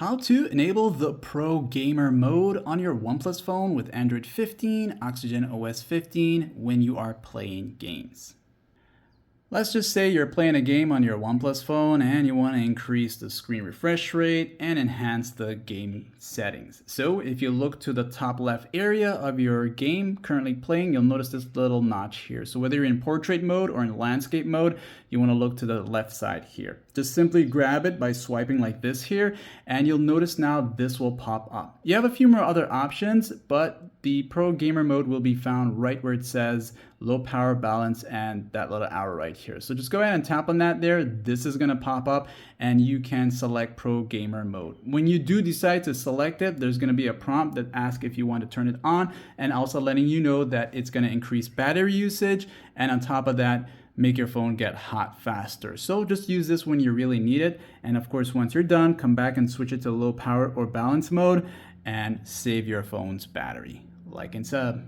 How to enable the Pro Gamer Mode on your OnePlus phone with Android 15, Oxygen OS 15 when you are playing games. Let's just say you're playing a game on your OnePlus phone and you want to increase the screen refresh rate and enhance the game settings. So if you look to the top left area of your game currently playing, you'll notice this little notch here. So whether you're in portrait mode or in landscape mode, you want to look to the left side here. Just simply grab it by swiping like this here, and you'll notice now this will pop up. You have a few more other options, but the Pro Gamer Mode will be found right where it says low power balance and that little arrow right here. So just go ahead and tap on that there. This is going to pop up and you can select Pro Gamer Mode. When you do decide to select it, there's going to be a prompt that asks if you want to turn it on, and also letting you know that it's going to increase battery usage, and on top of that, make your phone get hot faster. So just use this when you really need it. And of course, once you're done, come back and switch it to low power or balance mode and save your phone's battery. Like and sub.